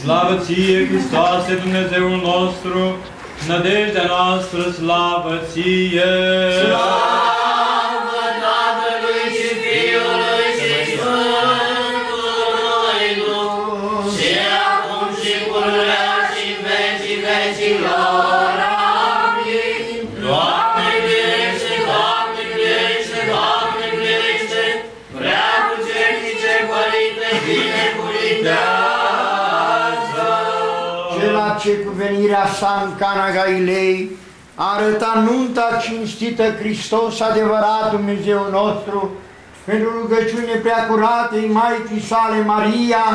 Slavă ție, Hristoase, Dumnezeul nostru, nădejdea noastră, slavă ție! Slavă Tatălui și Fiului și Sfântului Duh, și acum și pururea și în vecii vecilor. Amin. Doamne miluiește, Doamne miluiește, Doamne miluiește, prea cucernice Părinte, binecuvântează! Cela ce cu venirea sa în Cana Galilei arăta nunta cinstită Hristos, adevărat Dumnezeu nostru, pentru rugăciune preacuratei Maicii sale Maria,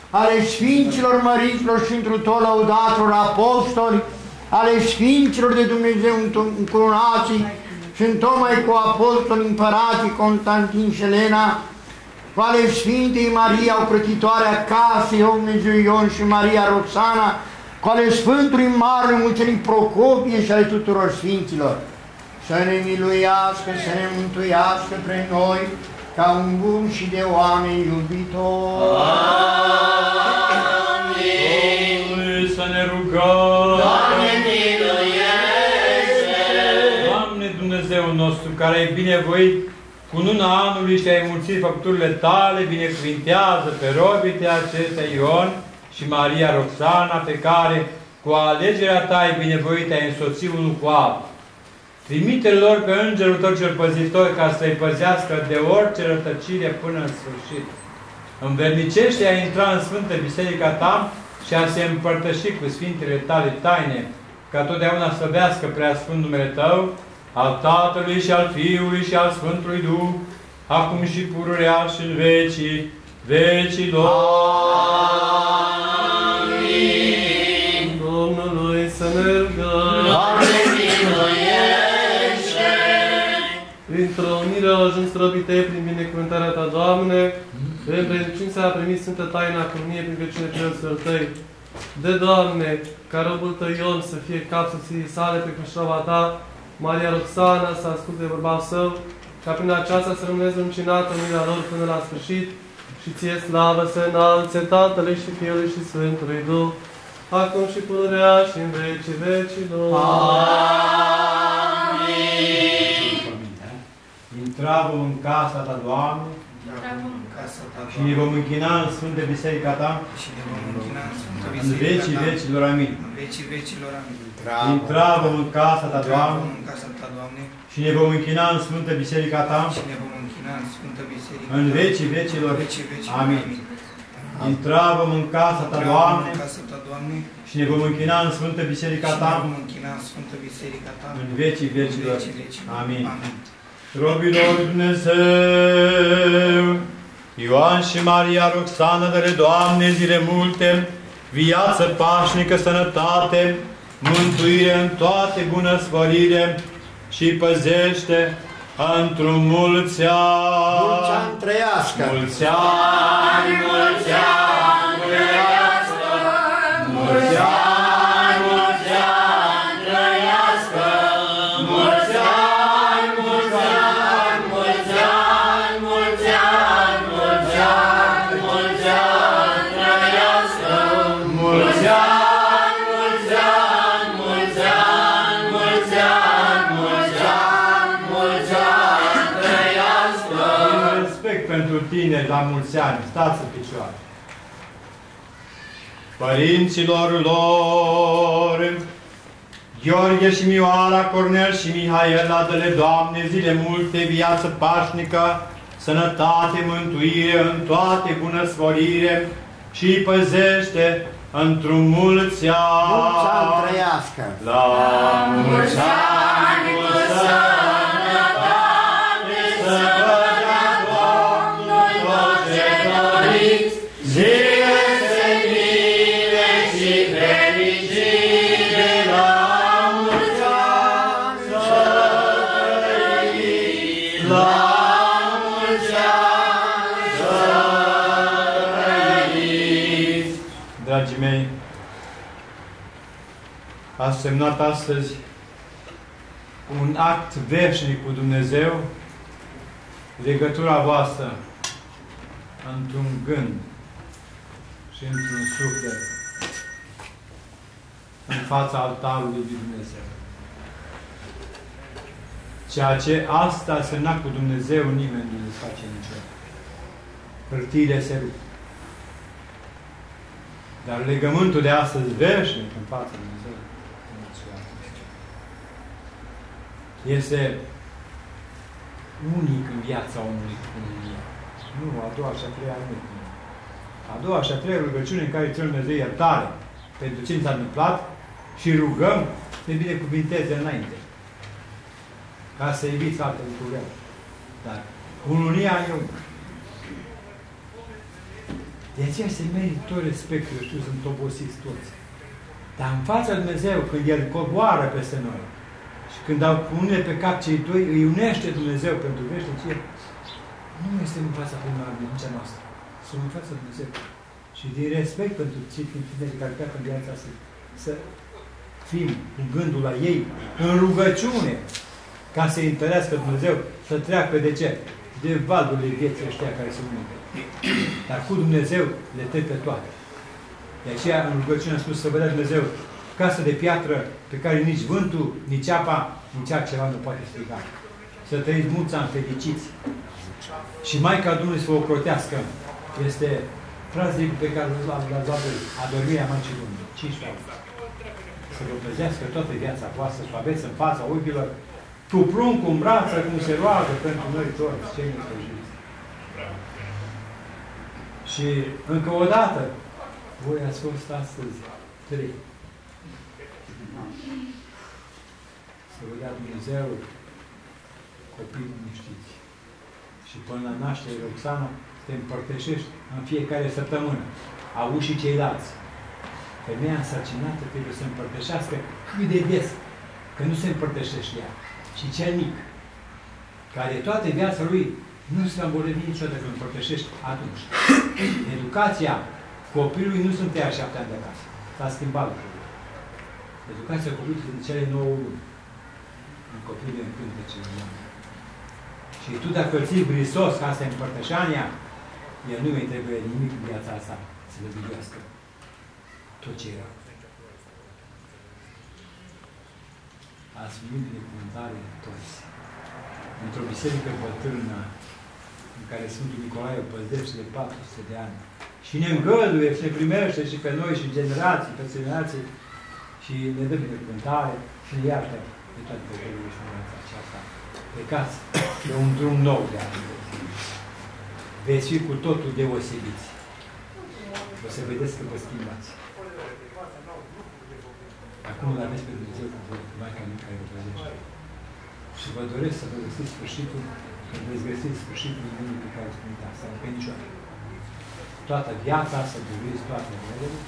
ale Sfinților Măriților și întru tot lăudaților apostoli, ale Sfinților de Dumnezeu încurunații și întocmai cu apostoli împărații Constantin și Elena, cu ale Sfintei Maria, ocrotitoarea casei Dumnezeu Ion și Maria Roxana, cu ale Sfântului Marele Mucenic Procopie și ale tuturor Sfinților, să ne miluiască, să ne mântuiască pre noi, ca un bun și de oameni iubitori. Amin. Să ne rugăm. Doamne, miluiește! Doamne Dumnezeu nostru, care ai binevoit cu luna anului și ai mulțit făpturile tale, binecuvintează pe robii tăi acestea Ion și Maria Roxana, pe care cu alegerea ta ai binevoit, ai însoțit unul cu altul. Trimite-l lor pe Îngerul tău cel păzitor ca să-i păzească de orice rătăcire până în sfârșit. Învernicește a intra în Sfântă Biserica ta și a se împărtăși cu Sfintele tale taine, ca totdeauna să vească preasfânt numele tău, al Tatălui și al Fiului și al Sfântului Duh, acum și pururea și în vecii vecilor. Amin. Domnului să mergă. Doamne, miluiește! Printr-o unire au ajuns robii tăi prin binecuvântarea ta, Doamne, în predicția a primit Sfântă Taina Curnie prin vecine preoților tăi. De, Doamne, ca robul tău Ion să fie cap soției sale pe cășrava ta, Maria Roxana să asculte bărbatul său, ca prin aceasta să rămânezi încinată unirea lor până la sfârșit și ție slavă să înalțe Tatălui și Fiului și Sfântului Duh, acum și pururea și în vecii vecilor. Amin. Intra vom în casa ta, Doamne, și ne vom închina în Sfântă Biserica ta, în vecii vecilor. Amin. Intra vom în casa ta, Doamne, și ne vom închina în Sfântă Biserica ta, în vecii vecilor. Amin. Intra vom în casa ta, Doamne, și ne vom închina în Sfântă Biserica ta, în vecii vecilor. Amin. Robilor lui Dumnezeu, Ioan și Maria Roxana, dă-le, Doamne, zile multe, viață pașnică, sănătate, mântuire în toate bunăsfărire și păzește într-un mulți ani. Mulți ani trăiască! Mulți ani, mulți ani trăiască! Mulți ani, mulți ani trăiască! Mulți ani, mulți ani, mulți ani, mulți ani, mulți ani, mulți ani trăiască! Mulți ani, mulți ani, mulți ani, mulți ani, mulți ani, mulți ani trăiască! Respect pentru tine la mulți ani. Stați în picioare. Părinților lor, Gheorghe și Mioara, Cornel și Mihaela, dă-le, Doamne, zile multe, viață pașnică, sănătate, mântuire în toate bunăsfărire și păzește într-un mulți ani. Mulți ani trăiască! La mulți ani, cu sănătate, să vă dea Domnul tot ce doriți, zile senine și fericire, la mulți ani să trăiți, la mulți ani să trăiți. Dragii mei, ați semnat astăzi un act veșnic cu Dumnezeu, legătura voastră într-un gând și într-un suflet în fața altarului lui Dumnezeu. Ceea ce asta semna cu Dumnezeu, nimeni nu le face niciodată. Hârtiile se rup. Dar legământul de astăzi veșnic în fața lui Dumnezeu este unic în viața omului cu Dumnezeu. Nu, a doua și a treia nu. A doua și a treia rugăciune în care cerem Dumnezeu iertare pentru ce s-a întâmplat și rugăm să ne binecuvinteze înainte. Ca să eviți alte lucruri. Dar ununia e una. De aceea se merită tot respectul, eu știu, sunt obosiți toți. Dar în fața lui Dumnezeu, când El coboară peste noi și când au unele pe cap cei doi, îi unește Dumnezeu pentru veșnicie, nu este în fața primării noastră. Sunt în fața lui Dumnezeu. Și din respect pentru cei tineri care pleacă în viața asta, să fim cu gândul la ei, în rugăciune, ca să-i întărească Dumnezeu, să treacă de ce? De valurile vieții ăștia care se unecă. Dar cu Dumnezeu le trec pe toate. De aceea, în rugăciune am spus să vă dea Dumnezeu casă de piatră pe care nici vântul, nici apa, nici altceva nu poate striga. Să trăiți mulți ani fericiți. Și Maica Domnului să vă ocrotească. Este praznicul pe care l-ați luat adormirea Maicii Domnului. 15 ani. Să vă păzească toată viața voastră, să aveți în fața ochilor cu pruncul în brață, cum se roagă pentru noi toți, cei nesfârșiți. Și încă o dată, voi ați fost astăzi 3. Să vă dea Dumnezeu copii liniștiți. Și până la naștere, Roxana, te împărtășești în fiecare săptămână. Auzi și ceilalți. Femeia însărcinată trebuie să împărtășească cât de des, că nu se împărtășește ea. Și cel mic, care toată viața lui nu se va îmbolnăvi niciodată când împărtășești atunci. Educația copilului nu sunt tăia 7 ani de acasă. S-a schimbat lucrurile. Educația copilului sunt cele 9 luni. În copilul în cântece. Și tu dacă îl ții Hristos, ca asta e împărtășania, el nu mai trebuie nimic în viața asta să le bilească. Tot ce era. Ați primit binecuvântare toți. Într-o biserică bătrână, în care Sfântul Nicolae o păzește de 400 de ani. Și ne îngăduie, și ne primește și pe noi, și generații, pe generații, și ne dă binecuvântare și ne iartă de toate păcările și viața aceasta. Plecați pe un drum nou de ani. Veți fi cu totul deosebiți. O să vedeți că vă schimbați. Acum îl aveți pe Dumnezeu cu voi, Maica lui care vă păzește. Și vă doresc să vă găsiți sfârșitul, când veți găsi sfârșitul lumii pe care spuneți asta, pe niciodată. Toată viața să duriți toate vremele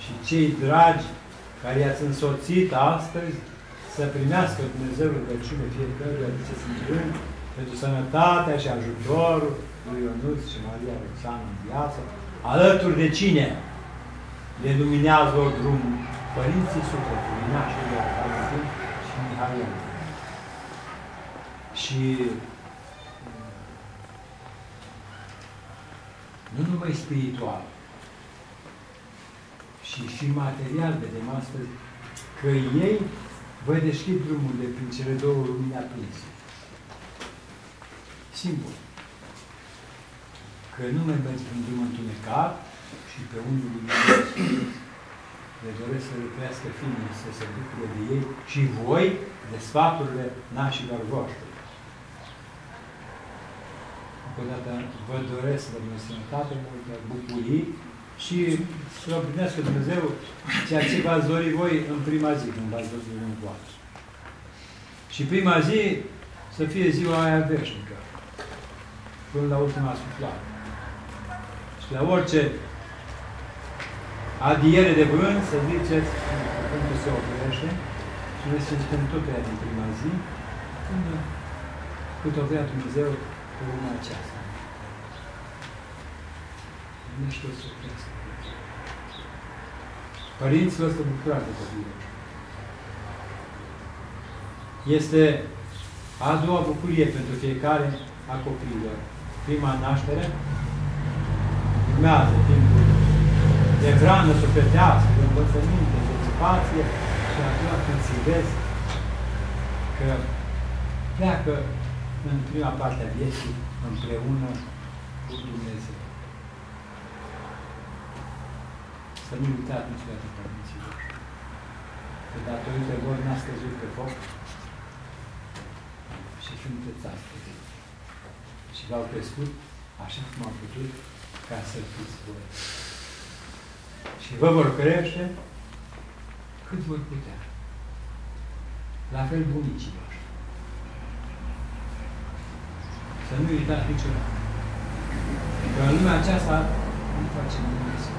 și cei dragi care i-ați însoțit astăzi să primească Dumnezeu rugăciune fiecare, aduceți în rând, pentru sănătatea și ajutorul lui Ionuț și Maria Roxana în viață, alături de cine le luminează o drum părinții sufletului, nașul de Valentin și Mihail. Și nu numai spiritual, și material, vedem astăzi, că ei vă deschid drumurile prin cele două lumini aprinse. Simplu. Că nu mai mergi pe un drum întunecat și pe unul luminos. Le doresc să le trăiască fiii, să se bucure de ei și voi de sfaturile nașilor voștri. Încă o dată vă doresc să vă dăm sănătate multă, bucurii și să vă primească Dumnezeu ceea ce v-ați dori voi în prima zi, când v-ați dori în voastră. Și prima zi să fie ziua aia veșnică, până la ultima suflare. Și la orice adiere de vânt, să ziceți, când se oprește, și noi să zicem tot pe ea din prima zi, până cât o vrea Dumnezeu pe urma aceasta. Nu știu să oprească. Părinților să bucurați de copiilor. Este a doua bucurie pentru fiecare a copiilor. Prima naștere, urmează timpul de hrană sufletească, de învățăminte, de educație, și atunci când se vezi că pleacă în prima parte a vieții împreună cu Dumnezeu. Să nu uitați niciodată, părinților, că datorită lor n-a scăzut pe foc și sunteți astăzi. Și v-au crescut așa cum au putut ca să fiți voi. Și vă vor crește cât vor putea. La fel bunicilor. Să nu uitați niciodată. Că în lumea aceasta nu facem Dumnezeu.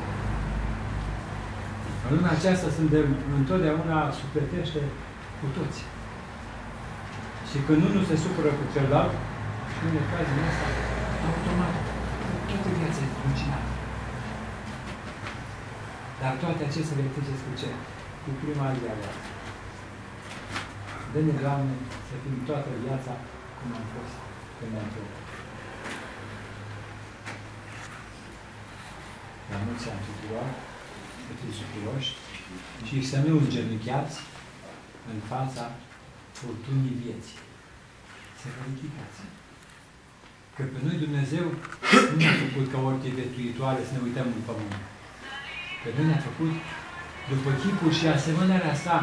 În lumea aceasta suntem întotdeauna sufletește cu toți. Și când unul se supără cu celălalt, și în cazul ăsta, automat, toată viața e funcțională. Dar toate acestea le treceți cu ce? Cu prima zi a voastră. Dă-ne, Doamne, să fim toată viața cum am fost când am trecut. La mulți ani tuturor, să fiți bucuroși și să nu îngenunchiați în fața furtunii vieții. Să vă ridicați. Că pe noi Dumnezeu nu ne-a făcut ca orice viețuitoare să ne uităm în pământ. Pe noi ne-a făcut după chipul și asemănarea sa.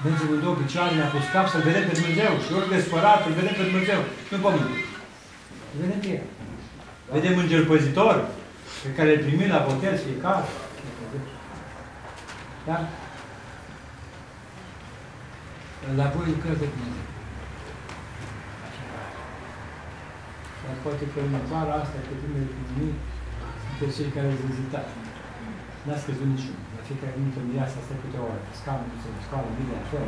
Mergem în două picioare, ne-a pus cap să-L vedem pe Dumnezeu și ori desfărat, îl vedem pe Dumnezeu, nu pământ. Îl vedem pe El. Vedem Înger Păzitor, pe care îl primim la botez fiecare. Da? La voi lucrări de Dumnezeu. Dar poate că în țara asta, pe primele epidemii, sunteți cei care ați vizitat. N-ați crezut niciunul. La fiecare minut în viața asta câte o oră. Scaunul, scaunul, bine, așa.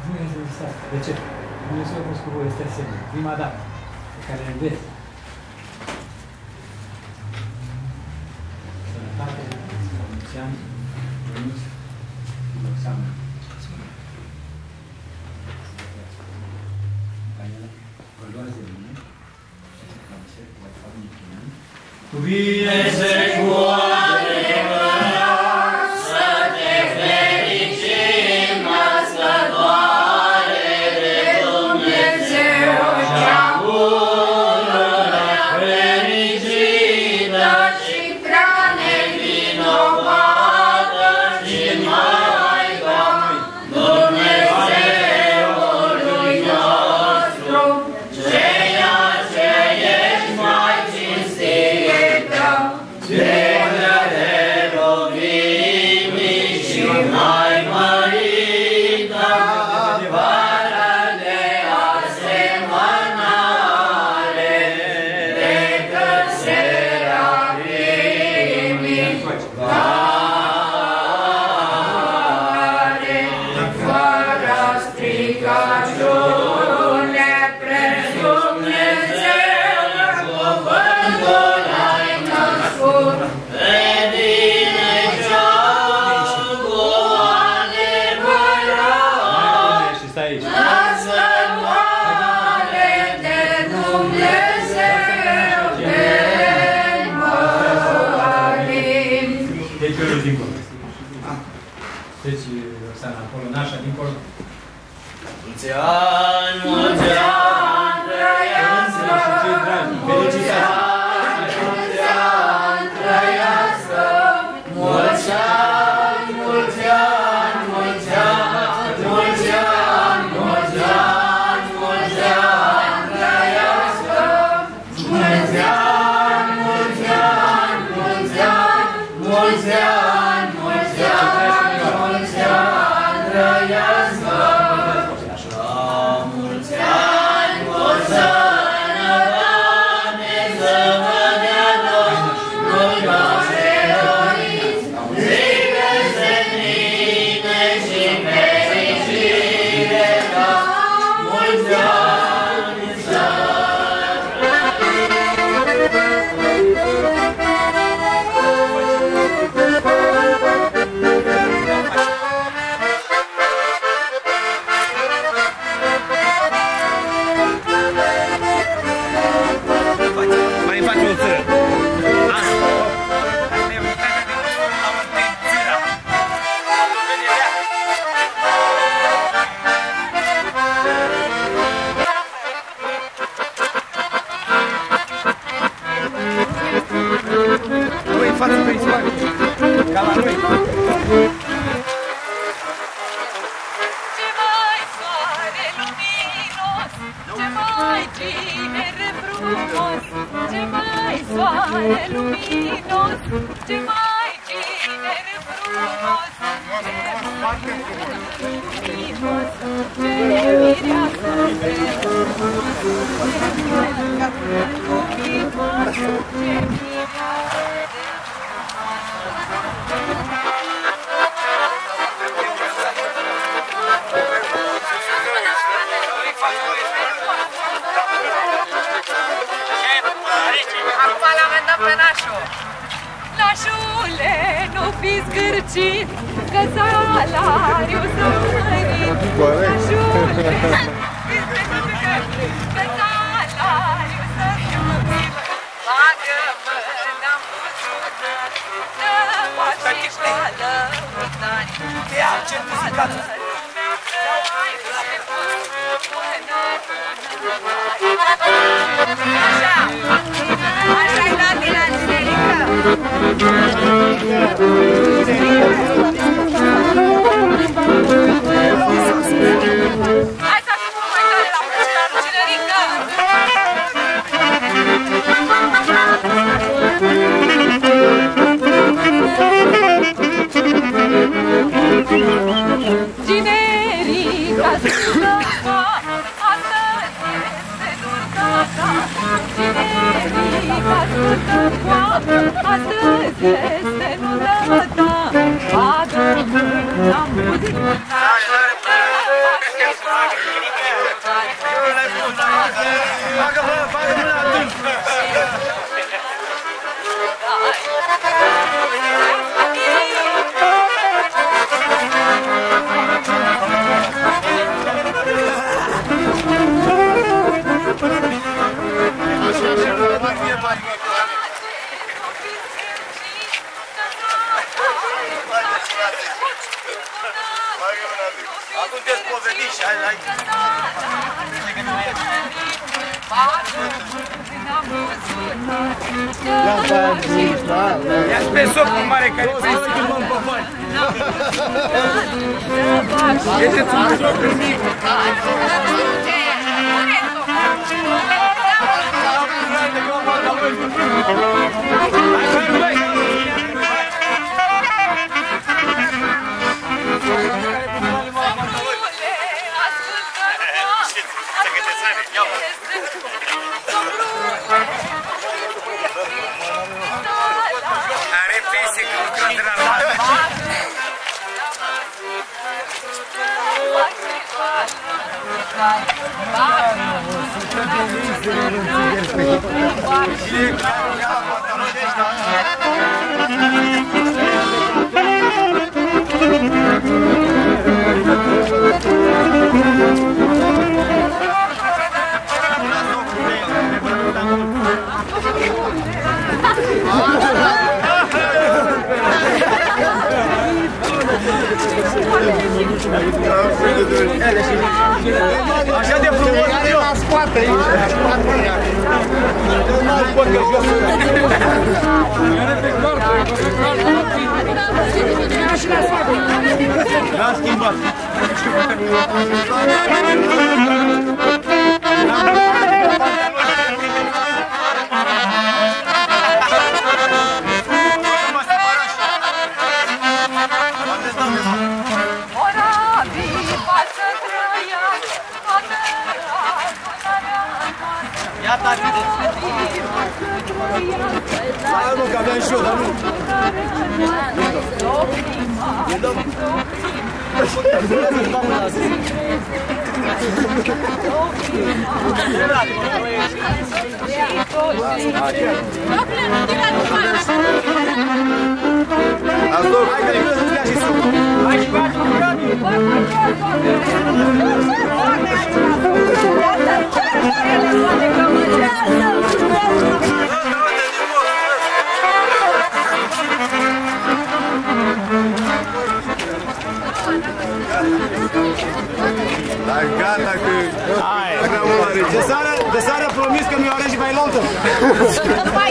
Voi ați vizitat. De ce? Dumnezeu a fost cu voi, este asemenea. Prima dată pe care îl vezi. Sănătate, mulți ani, mulți, Roxana. Vă luați de mine. Cu bine se adevărat să te fericim, născătoare de Dumnezeu cea pururea fericită și prea nevinovată și Maica Dumnezeului nostru, ceea ce ești mai cinstită, plină de rugimii și mai mărită, fără de asemănare, decât serafimii, care, fără stricăciune, preț Dumnezeu, cuvântul ai născut, pe tine cea cu adevărat, și stai aici. născătoare de Dumnezeu, te mărim. Deci eu dincolo. Deci, Roxana, acolo, nașa, dincolo. Mulți ani, mulți ani, trăiască! Mulți ani, mulți ani, trăiască! Mulți ani, mulți ani, mulți ani, mulți ani, mulți ani, mulți ani, trăiască! Mulți ani, mulți ani, mulți ani, mulți ani, mulți ani, mulți ani, trăiască! La mulți ani, cu sănătate, să vă dea Domnul toate doriți, zile senine și fericire, la mulți ani să trăiți. față pe spate. Ca la noi. Ce mai soare luminos, ce mai tinere frumos, ce mai soare luminos, ce mai tinere frumos, ce mai luminos, ce mireasă de frumos, ce mai luminos, ce mireasă de Acum l-am pe nașul. Nașule, nu fi zgârcit, că salariul s-a mărit. Nașule, că salariul s-a mărit. Bagă-mă, n-am buzunar, dă-mă și școală mutani. Ia, ce muzicați! Așa, așa-i dat din la generică. Hai să fim mai tare la plăcerea lui generică! Generica ascultă-mă, astăzi este durcata. Generica ascultă-mă, astăzi este nuntă-ta. Bagă-mă la muzică. Bagă-mă la tâlp! Acum te-ți poveniți, hai. Ia-ți pe soc cu mare care vrei să filmăm pe bani. Ieșeți un soc cu mic. Are pese că lucrează la armată. Așa de frumos eu la spate aici, la spate. Nu pot că jos. N-am schimbat. Ia tati! Hai nu, că aveam și eu, dar nu! E dăm! Hai că nu să-ți dea și suc! Hai și faci un Dar gata că... De seară promis că mi-o arăși mai lontă! Mai